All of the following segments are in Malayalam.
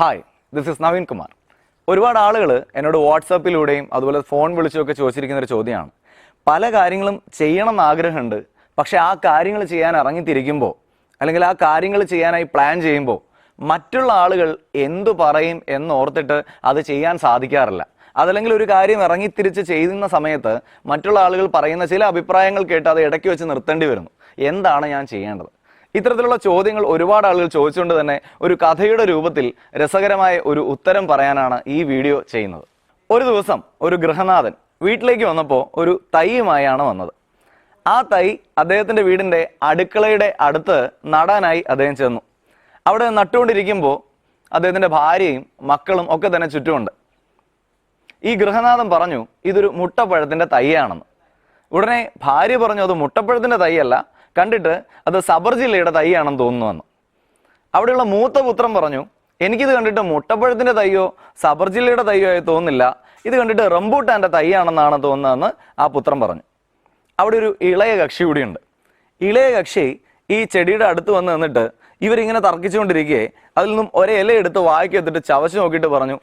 Hi, this is Naveen Kumar. ഒരുപാട് ആളുകൾ എന്നോട് വാട്സാപ്പിലൂടെയും അതുപോലെ ഫോൺ വിളിച്ചുമൊക്കെ ചോദിച്ചിരിക്കുന്ന ഒരു ചോദ്യമാണ്. പല കാര്യങ്ങളും ചെയ്യണം എന്ന് ആഗ്രഹമുണ്ട്, പക്ഷെ ആ കാര്യങ്ങൾ ചെയ്യാൻ ഇറങ്ങിത്തിരിക്കുമ്പോൾ അല്ലെങ്കിൽ ആ കാര്യങ്ങൾ ചെയ്യാനായി പ്ലാൻ ചെയ്യുമ്പോൾ മറ്റുള്ള ആളുകൾ എന്തു പറയും എന്നോർത്തിട്ട് അത് ചെയ്യാൻ സാധിക്കാറില്ല. അതല്ലെങ്കിൽ ഒരു കാര്യം ഇറങ്ങിത്തിരിച്ച് ചെയ്യുന്ന സമയത്ത് മറ്റുള്ള ആളുകൾ പറയുന്ന ചില അഭിപ്രായങ്ങൾ കേട്ട് അത് ഇടയ്ക്ക് വെച്ച് നിർത്തേണ്ടി വരുന്നു. എന്താണ് ഞാൻ ചെയ്യേണ്ടത്? ഇത്തരത്തിലുള്ള ചോദ്യങ്ങൾ ഒരുപാട് ആളുകൾ ചോദിച്ചുകൊണ്ട് തന്നെ ഒരു കഥയുടെ രൂപത്തിൽ രസകരമായ ഒരു ഉത്തരം പറയാനാണ് ഈ വീഡിയോ ചെയ്യുന്നത്. ഒരു ദിവസം ഒരു ഗൃഹനാഥൻ വീട്ടിലേക്ക് വന്നപ്പോൾ ഒരു തൈയുമായാണ് വന്നത്. ആ തൈ അദ്ദേഹത്തിൻ്റെ വീടിൻ്റെ അടുക്കളയുടെ അടുത്ത് നടാനായി അദ്ദേഹം ചെന്നു. അവിടെ നട്ടുകൊണ്ടിരിക്കുമ്പോൾ അദ്ദേഹത്തിൻ്റെ ഭാര്യയും മക്കളും ഒക്കെ തന്നെ ചുറ്റുമുണ്ട്. ഈ ഗൃഹനാഥൻ പറഞ്ഞു, ഇതൊരു മുട്ടപ്പഴത്തിൻ്റെ തൈയാണെന്ന്. ഉടനെ ഭാര്യ പറഞ്ഞു, അത് മുട്ടപ്പഴത്തിൻ്റെ തൈയല്ല, കണ്ടിട്ട് അത് സബർജില്ലയുടെ തൈയാണെന്ന് തോന്നുന്നുവെന്ന്. അവിടെയുള്ള മൂത്ത പുത്രൻ പറഞ്ഞു, എനിക്കിത് കണ്ടിട്ട് മുട്ടപ്പഴത്തിൻ്റെ തൈയോ സബർജില്ലയുടെ തൈയോ ആയി തോന്നുന്നില്ല, ഇത് കണ്ടിട്ട് റംബൂട്ടാൻ്റെ തൈയാണെന്നാണ് തോന്നുന്നതെന്ന് ആ പുത്രൻ പറഞ്ഞു. അവിടെ ഒരു ഇളയ കക്ഷി കൂടിയുണ്ട്. ഇളയ കക്ഷി ഈ ചെടിയുടെ അടുത്ത് വന്ന് നിന്നിട്ട് ഇവരിങ്ങനെ തർക്കിച്ചുകൊണ്ടിരിക്കുകയെ അതിൽ നിന്നും ഒരില എടുത്ത് വായിക്കെത്തിട്ട് ചവച്ച് നോക്കിയിട്ട് പറഞ്ഞു,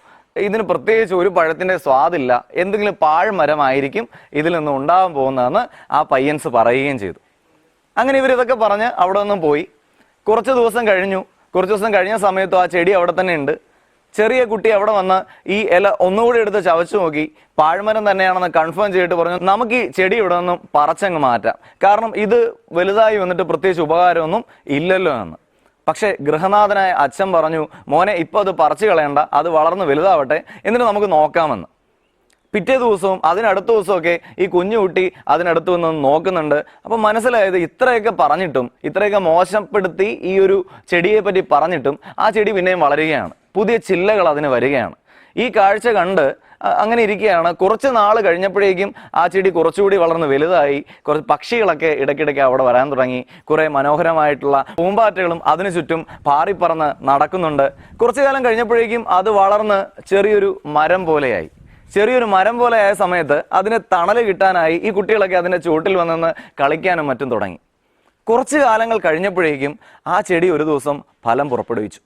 ഇതിന് പ്രത്യേകിച്ച് ഒരു പഴത്തിൻ്റെ സ്വാദില്ല, എന്തെങ്കിലും പാഴ്മരമായിരിക്കും ഇതിൽ നിന്നും ഉണ്ടാകാൻ പോകുന്നതെന്ന് ആ പയ്യൻസ് പറയുകയും ചെയ്തു. അങ്ങനെ ഇവരിതൊക്കെ പറഞ്ഞ് അവിടെ നിന്നും പോയി. കുറച്ച് ദിവസം കഴിഞ്ഞ സമയത്തും ആ ചെടി അവിടെ തന്നെ ഉണ്ട്. ചെറിയ കുട്ടി അവിടെ വന്ന് ഈ ഇല ഒന്നുകൂടി എടുത്ത് ചവച്ചു നോക്കി, പാഴ്മരം തന്നെയാണെന്ന് കൺഫേം ചെയ്തിട്ട് പറഞ്ഞു, നമുക്ക് ഈ ചെടി ഇവിടെ നിന്നും പറിച്ചങ്ങ് മാറ്റാം, കാരണം ഇത് വലുതായി വന്നിട്ട് പ്രത്യേകിച്ച് ഉപകാരമൊന്നും ഇല്ലല്ലോ എന്ന്. പക്ഷേ ഗൃഹനാഥനായ അച്ഛൻ പറഞ്ഞു, മോനെ ഇപ്പോൾ അത് പറിച്ചു കളയണ്ട, അത് വളർന്ന് വലുതാവട്ടെ, എന്നിട്ട് നമുക്ക് നോക്കാമെന്ന്. പിറ്റേ ദിവസവും അതിനടുത്ത ദിവസമൊക്കെ ഈ കുഞ്ഞുകുട്ടി അതിനടുത്ത് വന്ന് നോക്കുന്നുണ്ട്. അപ്പം മനസ്സിലായത്, ഇത്രയൊക്കെ പറഞ്ഞിട്ടും, ഇത്രയൊക്കെ മോശപ്പെടുത്തി ഈ ഒരു ചെടിയെ പറ്റി പറഞ്ഞിട്ടും ആ ചെടി പിന്നെയും വളരുകയാണ്, പുതിയ ചില്ലകൾ അതിന് വരികയാണ്. ഈ കാഴ്ച കണ്ട് അങ്ങനെ ഇരിക്കുകയാണ്. കുറച്ച് നാൾ കഴിഞ്ഞപ്പോഴേക്കും ആ ചെടി കുറച്ചുകൂടി വളർന്ന് വലുതായി. കുറച്ച് പക്ഷികളൊക്കെ ഇടയ്ക്കിടയ്ക്ക് അവിടെ വരാൻ തുടങ്ങി. കുറേ മനോഹരമായിട്ടുള്ള പൂമ്പാറ്റകളും അതിനു ചുറ്റും പാറിപ്പറന്ന് നടക്കുന്നുണ്ട്. കുറച്ചു കാലം കഴിഞ്ഞപ്പോഴേക്കും അത് വളർന്ന് ചെറിയൊരു മരം പോലെയായി. ആയ സമയത്ത് അതിന് തണൽ കിട്ടാനായി ഈ കുട്ടികളൊക്കെ അതിൻ്റെ ചുവട്ടിൽ വന്നെന്ന് കളിക്കാനും മറ്റും തുടങ്ങി. കുറച്ച് കാലങ്ങൾ കഴിഞ്ഞപ്പോഴേക്കും ആ ചെടി ഒരു ദിവസം ഫലം പുറപ്പെടുവിച്ചു.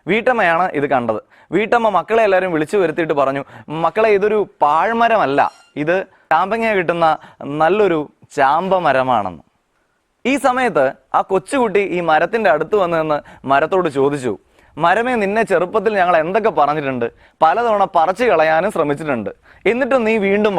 വീട്ടമ്മയാണ് ഇത് കണ്ടത്. വീട്ടമ്മ മക്കളെ എല്ലാവരും വിളിച്ചു വരുത്തിയിട്ട് പറഞ്ഞു, മക്കളെ, ഇതൊരു പാഴ്മരമല്ല, ഇത് ചാമ്പങ്ങ കിട്ടുന്ന നല്ലൊരു ചാമ്പ മരമാണെന്ന്. ഈ സമയത്ത് ആ കൊച്ചുകുട്ടി ഈ മരത്തിൻ്റെ അടുത്ത് വന്ന് നിന്ന് മരത്തോട് ചോദിച്ചു, മരമേ, നിന്നെ ചെറുപ്പത്തിൽ ഞങ്ങൾ എന്തൊക്കെ പറഞ്ഞിട്ടുണ്ട്, പലതവണ പറിച്ചു കളയാനും ശ്രമിച്ചിട്ടുണ്ട്, എന്നിട്ടും നീ വീണ്ടും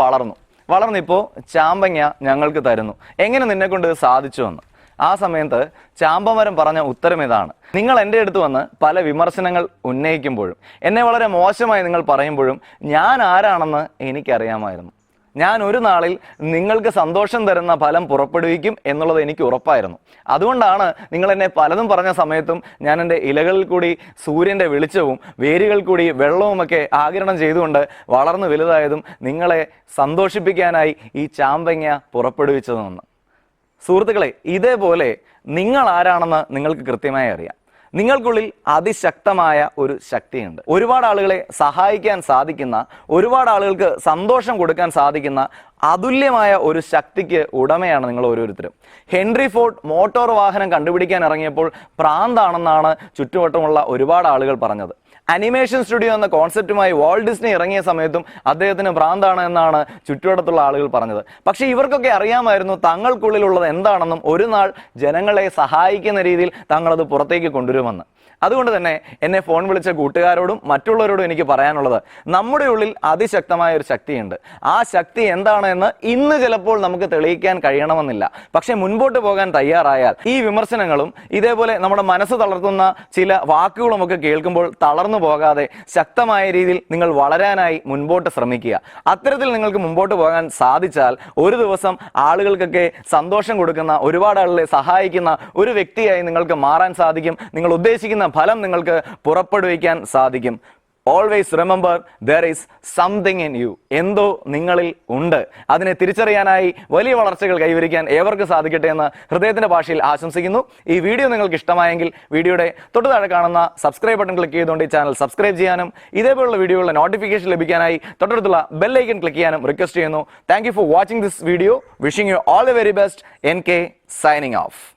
വളർന്നിപ്പോൾ ചാമ്പങ്ങ ഞങ്ങൾക്ക് തരുന്നു, എങ്ങനെ നിന്നെ കൊണ്ട് സാധിച്ചു എന്ന്. ആ സമയത്ത് ചാമ്പമരം പറഞ്ഞ ഉത്തരം ഇതാണ്, നിങ്ങൾ എൻ്റെ അടുത്ത് വന്ന് പല വിമർശനങ്ങൾ ഉന്നയിക്കുമ്പോഴും എന്നെ വളരെ മോശമായി നിങ്ങൾ പറയുമ്പോഴും ഞാൻ ആരാണെന്ന് എനിക്കറിയാമായിരുന്നു. ഞാൻ ഒരു നാളിൽ നിങ്ങൾക്ക് സന്തോഷം തരുന്ന ഫലം പുറപ്പെടുവിക്കും എന്നുള്ളത് എനിക്ക് ഉറപ്പായിരുന്നു. അതുകൊണ്ടാണ് നിങ്ങൾ എന്നെ പലതും പറഞ്ഞ സമയത്തും ഞാൻ എൻ്റെ ഇലകളിൽ കൂടി സൂര്യൻ്റെ വെളിച്ചവും വേരുകൾ കൂടി വെള്ളവുമൊക്കെ ആഗിരണം ചെയ്തുകൊണ്ട് വളർന്നു വലുതായതും നിങ്ങളെ സന്തോഷിപ്പിക്കാനായി ഈ ചാമ്പങ്ങ പുറപ്പെടുവിച്ചതെന്ന്. സുഹൃത്തുക്കളെ, ഇതേപോലെ നിങ്ങൾ ആരാണെന്ന് നിങ്ങൾക്ക് കൃത്യമായി അറിയാം. നിങ്ങൾക്കുള്ളിൽ അതിശക്തമായ ഒരു ശക്തിയുണ്ട്. ഒരുപാട് ആളുകളെ സഹായിക്കാൻ സാധിക്കുന്ന, ഒരുപാട് ആളുകൾക്ക് സന്തോഷം കൊടുക്കാൻ സാധിക്കുന്ന അതുല്യമായ ഒരു ശക്തിക്ക് ഉടമയാണ് നിങ്ങൾ ഓരോരുത്തരും. ഹെൻറി ഫോർഡ് മോട്ടോർ വാഹനം കണ്ടുപിടിക്കാൻ ഇറങ്ങിയപ്പോൾ ഭ്രാന്താണെന്നാണ് ചുറ്റുവട്ടമുള്ള ഒരുപാട് ആളുകൾ പറഞ്ഞത്. അനിമേഷൻ സ്റ്റുഡിയോ എന്ന കോൺസെപ്റ്റുമായി വാൾട്ട് ഡിസ്നി ഇറങ്ങിയ സമയത്തും അദ്ദേഹത്തിന് ഭ്രാന്താണ് എന്നാണ് ചുറ്റുവട്ടത്തുള്ള ആളുകൾ പറഞ്ഞത്. പക്ഷേ ഇവർക്കൊക്കെ അറിയാമായിരുന്നു തങ്ങൾക്കുള്ളിലുള്ളത് എന്താണെന്നും ഒരു നാൾ ജനങ്ങളെ സഹായിക്കുന്ന രീതിയിൽ തങ്ങളത് പുറത്തേക്ക് കൊണ്ടുവരുമെന്ന്. അതുകൊണ്ട് തന്നെ എന്നെ ഫോൺ വിളിച്ച കൂട്ടുകാരോടും മറ്റുള്ളവരോടും എനിക്ക് പറയാനുള്ളത്, നമ്മുടെ ഉള്ളിൽ അതിശക്തമായ ഒരു ശക്തിയുണ്ട്. ആ ശക്തി എന്താണെന്ന് ഇന്ന് ചിലപ്പോൾ നമുക്ക് തെളിയിക്കാൻ കഴിയണമെന്നില്ല. പക്ഷെ മുൻപോട്ട് പോകാൻ തയ്യാറായാൽ ഈ വിമർശനങ്ങളും ഇതേപോലെ നമ്മുടെ മനസ്സ് തളർത്തുന്ന ചില വാക്കുകളുമൊക്കെ കേൾക്കുമ്പോൾ തളർന്നു പോകാതെ ശക്തമായ രീതിയിൽ നിങ്ങൾ വളരാനായി മുൻപോട്ട് ശ്രമിക്കുക. അത്തരത്തിൽ നിങ്ങൾക്ക് മുമ്പോട്ട് പോകാൻ സാധിച്ചാൽ ഒരു ദിവസം ആളുകൾക്കൊക്കെ സന്തോഷം കൊടുക്കുന്ന, ഒരുപാട് ആളുകളെ സഹായിക്കുന്ന ഒരു വ്യക്തിയായി നിങ്ങൾക്ക് മാറാൻ സാധിക്കും. നിങ്ങൾ ഉദ്ദേശിക്കുന്ന ഫലം നിങ്ങൾക്ക് പുറപ്പെടുവിക്കാൻ സാധിക്കും. Always remember, there is something in you. എന്തോ നിങ്ങളിൽ ഉണ്ട്. അതിനെ തിരിച്ചറിയാനായി വലിയ വളർച്ചകൾ കൈവരിക്കാൻ ഏവർക്ക് സാധിക്കട്ടെ എന്ന് ഹൃദയത്തിന്റെ ഭാഷയിൽ ആശംസിക്കുന്നു. ഈ വീഡിയോ നിങ്ങൾക്ക് ഇഷ്ടമായെങ്കിൽ വീഡിയോയുടെ തൊട്ടു താഴെ കാണുന്ന സബ്സ്ക്രൈബ് ബട്ടൺ ക്ലിക്ക് ചെയ്തുകൊണ്ട് ഈ ചാനൽ സബ്സ്ക്രൈബ് ചെയ്യാനും ഇതേപോലുള്ള വീഡിയോകളുടെ നോട്ടിഫിക്കേഷൻ ലഭിക്കാനായി തൊട്ടടുത്തുള്ള ബെൽ ഐക്കൺ ക്ലിക്ക് ചെയ്യാനും റിക്വസ്റ്റ് ചെയ്യുന്നു. Thank you for watching this video. Wishing you all the very best. NK signing off.